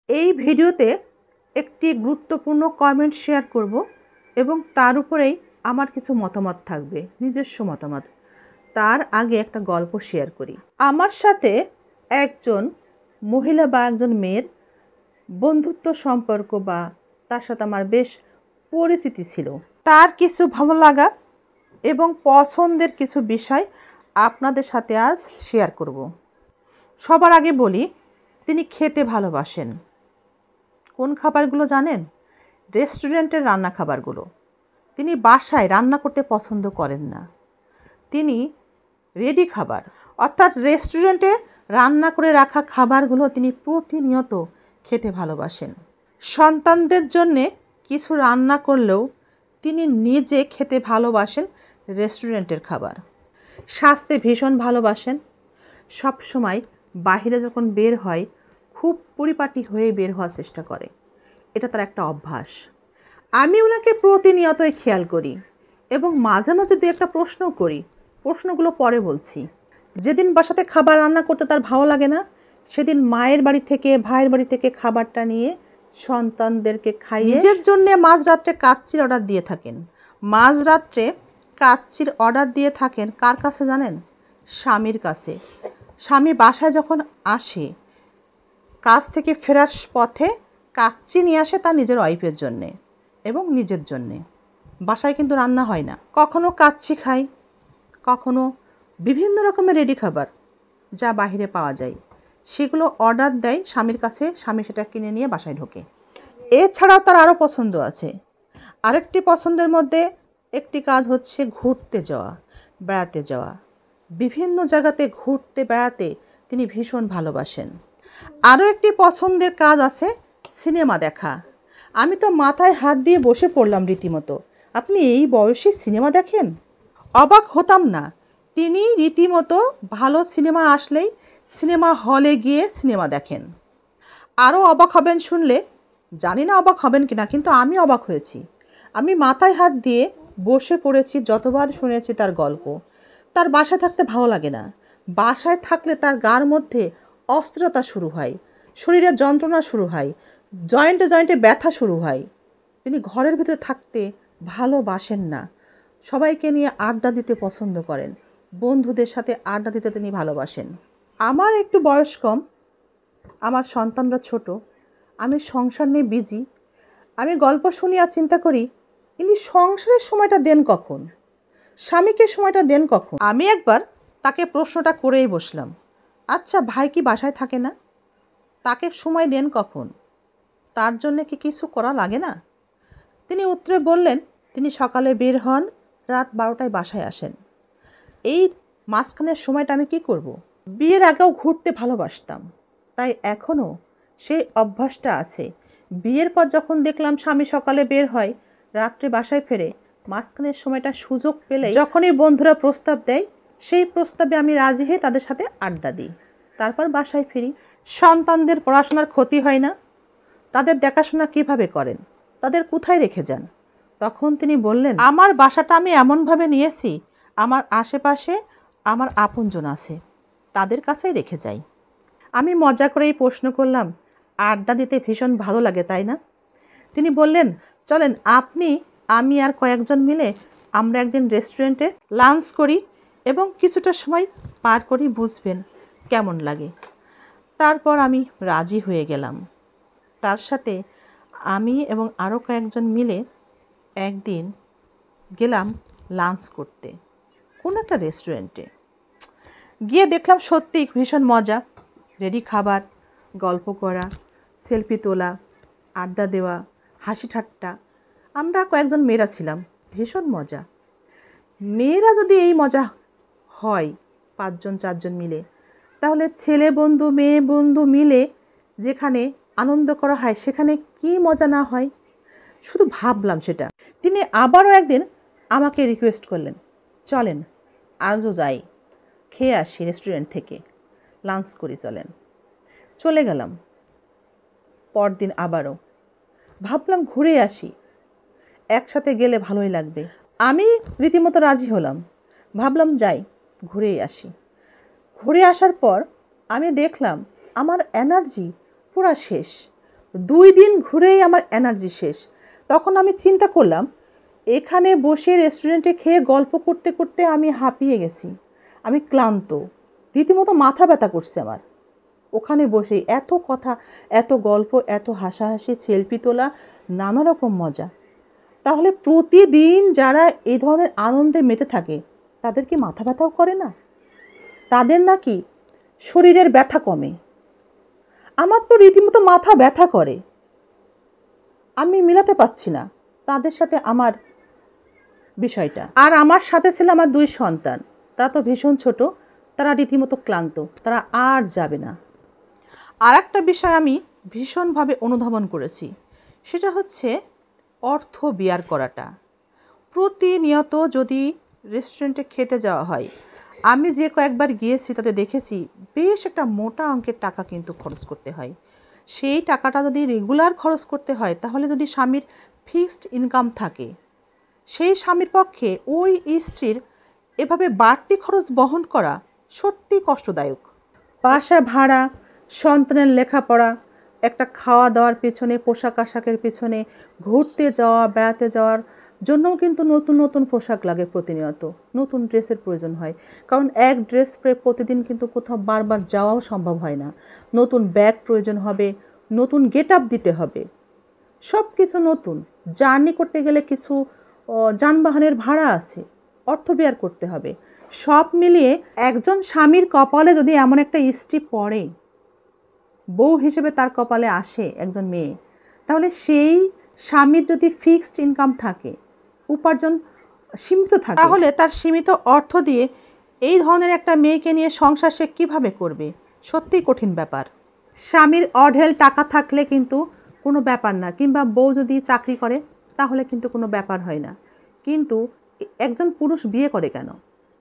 এই ভিডিওতে একটি গুরুত্বপূর্ণ কমেন্ট শেয়ার করব এবং তার উপরেই আমার কিছু মতামত থাকবে, নিজস্ব মতামত। তার আগে একটা গল্প শেয়ার করি। আমার সাথে একজন মহিলা বা একজন মেয়ের বন্ধুত্ব সম্পর্ক বা তার সাথে আমার বেশ পরিচিতি ছিল। তার কিছু ভালো লাগা এবং পছন্দের কিছু বিষয় আপনাদের সাথে আজ শেয়ার করব। সবার আগে বলি, তিনি খেতে ভালোবাসেন। কোন খাবারগুলো জানেন? রেস্টুরেন্টের রান্না খাবারগুলো। তিনি বাসায় রান্না করতে পছন্দ করেন না। তিনি রেডি খাবার, অর্থাৎ রেস্টুরেন্টে রান্না করে রাখা খাবারগুলো তিনি প্রতিনিয়ত খেতে ভালোবাসেন। সন্তানদের জন্যে কিছু রান্না করলেও তিনি নিজে খেতে ভালোবাসেন রেস্টুরেন্টের খাবার। স্বাস্থ্যে ভীষণ ভালোবাসেন। সব সময় বাইরে যখন বের হয় খুব পরিপাটি হয়ে বের হওয়ার চেষ্টা করে। এটা তার একটা অভ্যাস। আমি ওনাকে প্রতিনিয়তই খেয়াল করি এবং মাঝে মাঝে দু একটা প্রশ্নও করি। প্রশ্নগুলো পরে বলছি। যেদিন বাসাতে খাবার রান্না করতে তার ভালো লাগে না, সেদিন মায়ের বাড়ি থেকে, ভাইয়ের বাড়ি থেকে খাবারটা নিয়ে সন্তানদেরকে খাইয়ে নিজের জন্যে মাঝরাত্রে কাচ্চির অর্ডার দিয়ে থাকেন। মাঝরাত্রে কাচ্চির অর্ডার দিয়ে থাকেন কার কাছে জানেন? স্বামীর কাছে। স্বামী বাসায় যখন আসে, কাজ থেকে ফেরার পথে কাচ্চি নিয়ে আসে তার নিজের ওয়াইফের জন্যে এবং নিজের জন্যে। বাসায় কিন্তু রান্না হয় না। কখনো কাচ্চি খাই, কখনো বিভিন্ন রকমের রেডি খাবার যা বাহিরে পাওয়া যায় সেগুলো অর্ডার দেয় স্বামীর কাছে। স্বামী সেটা কিনে নিয়ে বাসায় ঢোকে। এছাড়াও তার আরও পছন্দ আছে। আরেকটি পছন্দের মধ্যে একটি কাজ হচ্ছে ঘুরতে যাওয়া, বেড়াতে যাওয়া। বিভিন্ন জায়গাতে ঘুরতে বেড়াতে তিনি ভীষণ ভালোবাসেন। আরও একটি পছন্দের কাজ আছে সিনেমা দেখা। আমি তো মাথায় হাত দিয়ে বসে পড়লাম রীতিমতো। আপনি এই বয়সে সিনেমা দেখেন? অবাক হতাম না। তিনি রীতিমতো ভালো সিনেমা আসলেই সিনেমা হলে গিয়ে সিনেমা দেখেন। আরও অবাক হবেন শুনলে, জানি না অবাক হবেন কিনা, কিন্তু আমি অবাক হয়েছি। আমি মাথায় হাত দিয়ে বসে পড়েছি যতবার শুনেছি তার গল্প। তার বাসায় থাকতে ভালো লাগে না। বাসায় থাকলে তার গার মধ্যে অস্থিরতা শুরু হয়, শরীরে যন্ত্রণা শুরু হয়, জয়েন্টে জয়েন্টে ব্যথা শুরু হয়। তিনি ঘরের ভিতরে থাকতে ভালোবাসেন না। সবাইকে নিয়ে আড্ডা দিতে পছন্দ করেন। বন্ধুদের সাথে আড্ডা দিতে তিনি ভালোবাসেন। আমার একটু বয়স কম, আমার সন্তানরা ছোট, আমি সংসার নিয়ে বিজি। আমি গল্প শুনি আর চিন্তা করি, ইনি সংসারের সময়টা দেন কখন? স্বামীকে সময়টা দেন কখন? আমি একবার তাকে প্রশ্নটা করেই বসলাম, আচ্ছা ভাই কি বাসায় থাকে না? তাকে সময় দেন কখন? তার জন্য কি কিছু করা লাগে না? তিনি উত্তরে বললেন, তিনি সকালে বের হন, রাত 12টায় বাসায় আসেন। এই মাঝখানের সময়টা আমি কি করব? বিয়ের আগেও ঘুরতে ভালোবাসতাম, তাই এখনও সেই অভ্যাসটা আছে। বিয়ের পর যখন দেখলাম স্বামী সকালে বের হয়, রাত্রে বাসায় ফেরে, মাঝখানের সময়টা সুযোগ পেলে যখনই বন্ধুরা প্রস্তাব দেয়, সেই প্রস্তাবে আমি রাজি হয়ে তাদের সাথে আড্ডা দিই, তারপর বাসায় ফিরি। সন্তানদের পড়াশোনার ক্ষতি হয় না? তাদের দেখাশোনা কিভাবে করেন? তাদের কোথায় রেখে যান? তখন তিনি বললেন, আমার বাসাটা আমি এমনভাবে নিয়েছি, আমার আশেপাশে আমার আপনজন আছে, তাদের কাছেই রেখে যাই। আমি মজা করেই প্রশ্ন করলাম, আড্ডা দিতে ভীষণ ভালো লাগে তাই না? তিনি বললেন, চলেন আপনি, আমি আর কয়েকজন মিলে আমরা একদিন রেস্টুরেন্টে লাঞ্চ করি এবং কিছুটা সময় পার করি, বুঝবেন কেমন লাগে। তারপর আমি রাজি হয়ে গেলাম। তার সাথে আমি এবং আরও কয়েকজন মিলে একদিন গেলাম লাঞ্চ করতে কোনো একটা রেস্টুরেন্টে। গিয়ে দেখলাম সত্যিই ভীষণ মজা। রেডি খাবার, গল্প করা, সেলফি তোলা, আড্ডা দেওয়া, হাসি ঠাট্টা। আমরা কয়েকজন মেয়েরা ছিলাম, ভীষণ মজা। মেয়েরা যদি এই মজা হয় 5জন 4জন মিলে, তাহলে ছেলে বন্ধু মেয়ে বন্ধু মিলে যেখানে আনন্দ করা হয় সেখানে কি মজা না হয়? শুধু ভাবলাম সেটা। তিনি আবারও একদিন আমাকে রিকোয়েস্ট করলেন, চলেন আজও যাই, খেয়ে আসি রেস্টুরেন্ট থেকে, লাঞ্চ করি, চলেন। চলে গেলাম। পরদিন আবারও ভাবলাম ঘুরে আসি, একসাথে গেলে ভালোই লাগবে। আমি রীতিমতো রাজি হলাম, ভাবলাম যাই ঘুরেই আসি। ঘুরে আসার পর আমি দেখলাম আমার এনার্জি পুরা শেষ। 2 দিন ঘুরেই আমার এনার্জি শেষ। তখন আমি চিন্তা করলাম, এখানে বসে রেস্টুরেন্টে খেয়ে গল্প করতে করতে আমি হাঁপিয়ে গেছি, আমি ক্লান্ত, রীতিমতো মাথা ব্যথা করছে আমার। ওখানে বসেই এত কথা, এত গল্প, এত হাসাহাসি, সেলফি তোলা, নানা রকম মজা। তাহলে প্রতিদিন যারা এই ধরনের আনন্দে মেতে থাকে তাদের কি মাথা ব্যথাও করে না? তাদের নাকি শরীরের ব্যথা কমে? আমার তো রীতিমতো মাথা ব্যথা করে। আমি মিলাতে পারছি না তাদের সাথে আমার বিষয়টা। আর আমার সাথে ছিল আমার 2 সন্তান, তারা তো ভীষণ ছোট, তারা রীতিমতো ক্লান্ত, তারা আর যাবে না। আর একটা বিষয় আমি ভীষণভাবে অনুধাবন করেছি, সেটা হচ্ছে অর্থ ব্যয় করাটা। প্রতিনিয়ত যদি রেস্টুরেন্টে খেতে যাওয়া হয়, আমি যে কয়েকবার গিয়েছি তাতে দেখেছি বেশ একটা মোটা অঙ্কের টাকা কিন্তু খরচ করতে হয়। সেই টাকাটা যদি রেগুলার খরচ করতে হয়, তাহলে যদি স্বামীর ফিক্সড ইনকাম থাকে, সেই স্বামীর পক্ষে ওই স্ত্রীর এভাবে বাড়তি খরচ বহন করা সত্যি কষ্টদায়ক। বাসা ভাড়া, সন্তানের লেখাপড়া, একটা খাওয়া দাওয়ার পেছনে, পোশাক আশাকের পেছনে, ঘুরতে যাওয়া, বেড়াতে যাওয়ার জন্যও কিন্তু নতুন নতুন পোশাক লাগে, প্রতিনিয়ত নতুন ড্রেসের প্রয়োজন হয়। কারণ এক ড্রেস পরে প্রতিদিন কিন্তু কোথাও বারবার যাওয়াও সম্ভব হয় না। নতুন ব্যাগ প্রয়োজন হবে, নতুন গেট আপ দিতে হবে, সব কিছু নতুন। জার্নি করতে গেলে কিছু যানবাহনের ভাড়া আছে, অর্থ ব্যয় করতে হবে। সব মিলিয়ে একজন স্বামীর কপালে যদি এমন একটা স্ত্রী পড়ে, বউ হিসেবে তার কপালে আসে একজন মেয়ে, তাহলে সেই স্বামীর যদি ফিক্সড ইনকাম থাকে, উপার্জন সীমিত থাকে, তাহলে তার সীমিত অর্থ দিয়ে এই ধরনের একটা মেয়েকে নিয়ে সংসার সে কীভাবে করবে? সত্যিই কঠিন ব্যাপার। স্বামীর অঢেল টাকা থাকলে কিন্তু কোনো ব্যাপার না, কিংবা বউ যদি চাকরি করে তাহলে কিন্তু কোনো ব্যাপার হয় না। কিন্তু একজন পুরুষ বিয়ে করে কেন?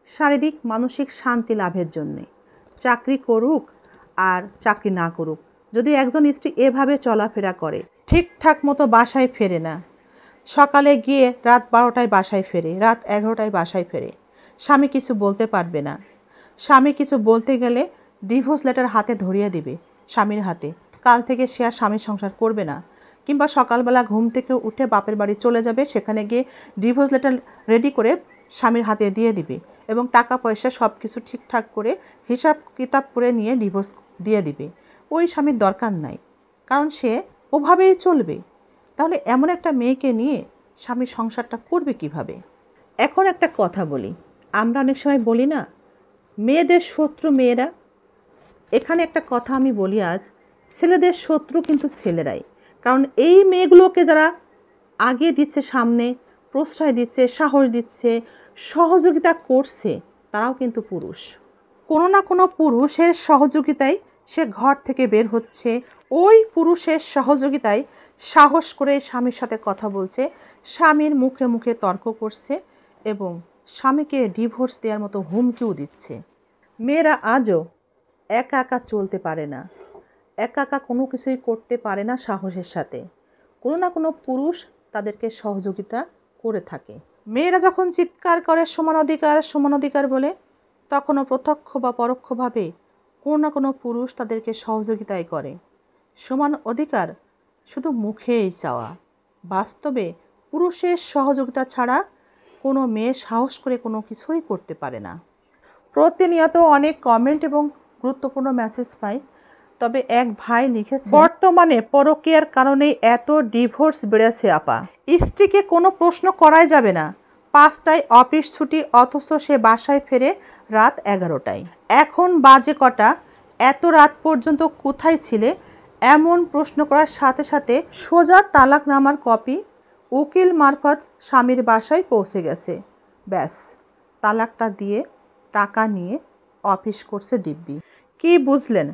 শারীরিক মানসিক শান্তি লাভের জন্যে। চাকরি করুক আর চাকরি না করুক, যদি একজন স্ত্রী এভাবে চলাফেরা করে, ঠিকঠাক মতো বাসায় ফেরে না, সকালে গিয়ে রাত 12টায় বাসায় ফেরে, রাত 11টায় বাসায় ফেরে, স্বামী কিছু বলতে পারবে না। স্বামী কিছু বলতে গেলে ডিভোর্স লেটার হাতে ধরিয়ে দিবে স্বামীর হাতে, কাল থেকে সে আর স্বামীর সংসার করবে না। কিংবা সকালবেলা ঘুম থেকে উঠে বাপের বাড়ি চলে যাবে, সেখানে গিয়ে ডিভোর্স লেটার রেডি করে স্বামীর হাতে দিয়ে দিবে এবং টাকা পয়সা সব কিছু ঠিকঠাক করে হিসাব কিতাব করে নিয়ে ডিভোর্স দিয়ে দিবে। ওই স্বামীর দরকার নাই, কারণ সে ওভাবেই চলবে। তাহলে এমন একটা মেয়েকে নিয়ে স্বামীর সংসারটা করবে কিভাবে? এখন একটা কথা বলি, আমরা অনেক সময় বলি না, মেয়েদের শত্রু মেয়েরা। এখানে একটা কথা আমি বলি আজ, ছেলেদের শত্রু কিন্তু ছেলেরাই। কারণ এই মেয়েগুলোকে যারা আগিয়ে দিচ্ছে, সামনে প্রশ্রয় দিচ্ছে, সাহস দিচ্ছে, সহযোগিতা করছে, তারাও কিন্তু পুরুষ। কোনো না কোনো পুরুষের সহযোগিতায় সে ঘর থেকে বের হচ্ছে, ওই পুরুষের সহযোগিতায় সাহস করে স্বামীর সাথে কথা বলছে, স্বামীর মুখে মুখে তর্ক করছে এবং স্বামীকে ডিভোর্স দেওয়ার মতো হুমকিও দিচ্ছে। মেয়েরা আজও একা একা চলতে পারে না, একা একা কোনো কিছুই করতে পারে না সাহসের সাথে। কোনো না কোনো পুরুষ তাদেরকে সহযোগিতা করে থাকে। মেয়েরা যখন চিৎকার করে সমান অধিকার, সমান অধিকার বলে, তখনও প্রত্যক্ষ বা পরোক্ষভাবে কোনো না কোনো পুরুষ তাদেরকে সহযোগিতাই করে। সমান অধিকার শুধু মুখেই চাওয়া, বাস্তবে পুরুষের সহযোগিতা ছাড়া কোনো মেয়ে সাহস করে কোনো কিছুই করতে পারে না। প্রতিনিয়ত অনেক কমেন্ট এবং গুরুত্বপূর্ণ মেসেজ পাই। তবে এক ভাই লিখেছে, বর্তমানে পরকীয়ার কারণে এত ডিভোর্স বেড়েছে আপা, স্ত্রীকে কোনো প্রশ্ন করাই যাবে না, 5টায় অফিস ছুটি, অথচ সে বাসায় ফেরে রাত 11টায়। এখন বাজে কটা, এত রাত পর্যন্ত কোথায় ছিলে? এমন প্রশ্ন করার সাথে সাথে সোজা তালাকনামার কপি উকিল মারফত স্বামীর বাসায় পৌঁছে গেছে। ব্যাস, তালাকটা দিয়ে টাকা নিয়ে অফিস করছে দিব্যি। কি বুঝলেন?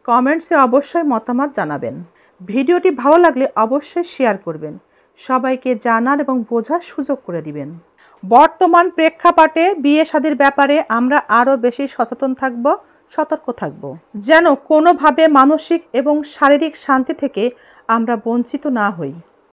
কমেন্টসে অবশ্যই মতামত জানাবেন। ভিডিওটি ভালো লাগলে অবশ্যই শেয়ার করবেন, সবাইকে জানার এবং বোঝার সুযোগ করে দিবেন। বর্তমান প্রেক্ষাপটে বিয়ে শাদীর ব্যাপারে আমরা আরও বেশি সচেতন থাকব, সতর্ক থাকব, যেন কোনোভাবে মানসিক এবং শারীরিক শান্তি থেকে আমরা বঞ্চিত না হই।